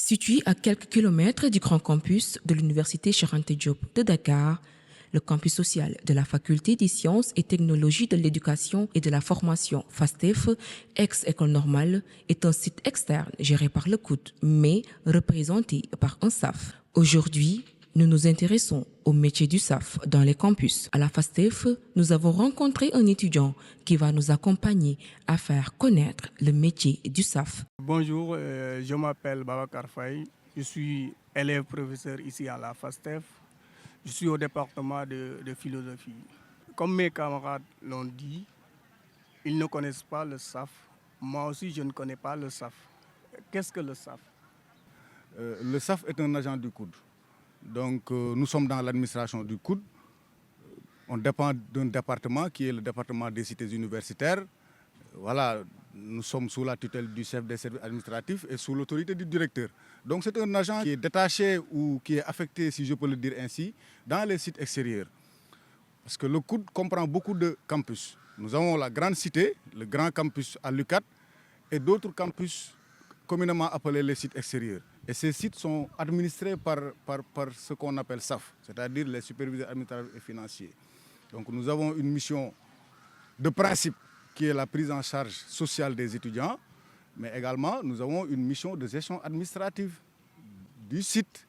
Situé à quelques kilomètres du grand campus de l'Université Cheikh Anta Diop de Dakar, le campus social de la Faculté des sciences et technologies de l'éducation et de la formation FASTEF, ex-école normale, est un site externe géré par le COUD, mais représenté par un SAF. Aujourd'hui, nous nous intéressons au métier du SAF dans les campus. À la FASTEF, nous avons rencontré un étudiant qui va nous accompagner à faire connaître le métier du SAF. Bonjour, je m'appelle Babacar Faye. Je suis élève professeur ici à la FASTEF. Je suis au département de philosophie. Comme mes camarades l'ont dit, ils ne connaissent pas le SAF. Moi aussi, je ne connais pas le SAF. Qu'est-ce que le SAF? Le SAF est un agent du COUD. Donc, nous sommes dans l'administration du COUD. On dépend d'un département qui est le département des cités universitaires. Voilà, nous sommes sous la tutelle du chef des services administratifs et sous l'autorité du directeur. Donc c'est un agent qui est détaché ou qui est affecté, si je peux le dire ainsi, dans les sites extérieurs. Parce que le COUD comprend beaucoup de campus. Nous avons la grande cité, le grand campus à l'UCAD et d'autres campus communément appelés les sites extérieurs. Et ces sites sont administrés par ce qu'on appelle SAF, c'est-à-dire les superviseurs administratifs et financiers. Donc nous avons une mission de principe qui est la prise en charge sociale des étudiants, mais également nous avons une mission de gestion administrative du site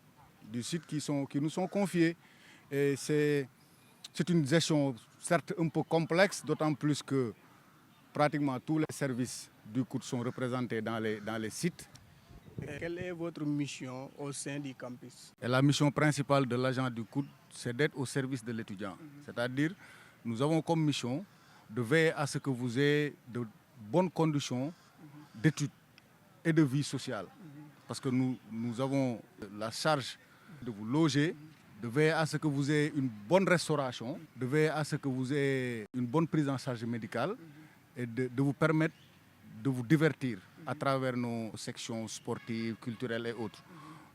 qui nous sont confiés. Et c'est une gestion certes un peu complexe, d'autant plus que pratiquement tous les services du COUD sont représentés dans les sites. Et quelle est votre mission au sein du campus? Et la mission principale de l'agent du COUD, c'est d'être au service de l'étudiant. C'est-à-dire, nous avons comme mission de veiller à ce que vous ayez de bonnes conditions d'études et de vie sociale. Parce que nous avons la charge de vous loger, de veiller à ce que vous ayez une bonne restauration, de veiller à ce que vous ayez une bonne prise en charge médicale et de vous permettre de vous divertir à travers nos sections sportives, culturelles et autres.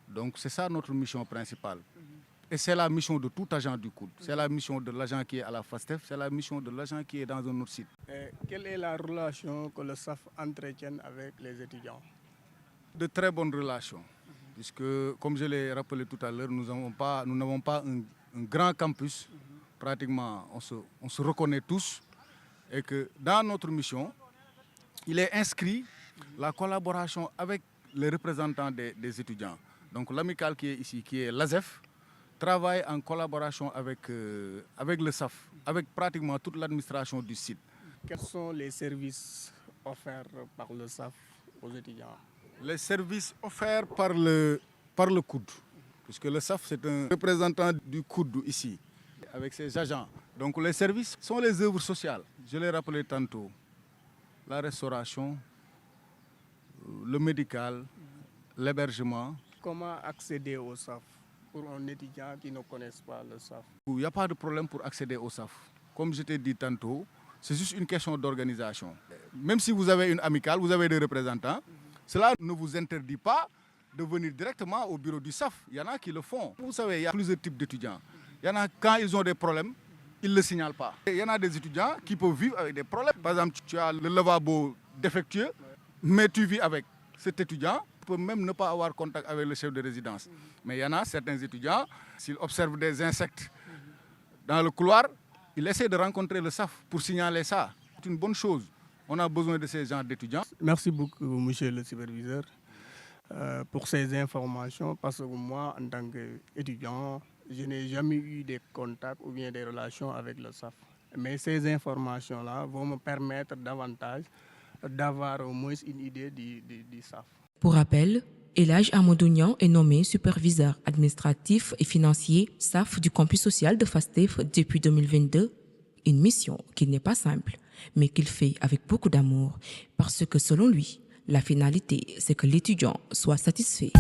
Donc c'est ça notre mission principale. Et c'est la mission de tout agent du COUD. C'est la mission de l'agent qui est à la FASTEF, c'est la mission de l'agent qui est dans un autre site. Et quelle est la relation que le SAF entretient avec les étudiants? De très bonnes relations, puisque comme je l'ai rappelé tout à l'heure, nous n'avons pas un grand campus. Pratiquement, on se reconnaît tous et que dans notre mission, il est inscrit la collaboration avec les représentants des étudiants. Donc l'amicale qui est ici, qui est l'ASEF, travaille en collaboration avec le SAF, avec pratiquement toute l'administration du site. Quels sont les services offerts par le SAF aux étudiants? Les services offerts par le COUD, puisque le SAF c'est un représentant du COUD ici, avec ses agents. Donc les services sont les œuvres sociales. Je l'ai rappelé tantôt, la restauration, le médical, l'hébergement. Comment accéder au SAF pour un étudiant qui ne connaît pas le SAF? Il n'y a pas de problème pour accéder au SAF. Comme je t'ai dit tantôt, c'est juste une question d'organisation. Même si vous avez une amicale, vous avez des représentants, cela ne vous interdit pas de venir directement au bureau du SAF. Il y en a qui le font. Vous savez, il y a plusieurs types d'étudiants. Il y en a, quand ils ont des problèmes, ils ne le signalent pas. Il y en a des étudiants qui peuvent vivre avec des problèmes. Par exemple, tu as le lavabo défectueux, mais tu vis avec cet étudiant. Tu peux même ne pas avoir contact avec le chef de résidence. Mais il y en a certains étudiants, s'ils observent des insectes dans le couloir, ils essaient de rencontrer le SAF pour signaler ça. C'est une bonne chose. On a besoin de ces genres d'étudiants. Merci beaucoup, monsieur le superviseur, pour ces informations. Parce que moi, en tant qu'étudiant, je n'ai jamais eu des contacts ou bien des relations avec le SAF. Mais ces informations-là vont me permettre davantage d'avoir au moins une idée du SAF. Pour rappel, Elhadj Amadou Niang est nommé superviseur administratif et financier SAF du campus social de FASTEF depuis 2022. Une mission qui n'est pas simple, mais qu'il fait avec beaucoup d'amour, parce que selon lui, la finalité, c'est que l'étudiant soit satisfait.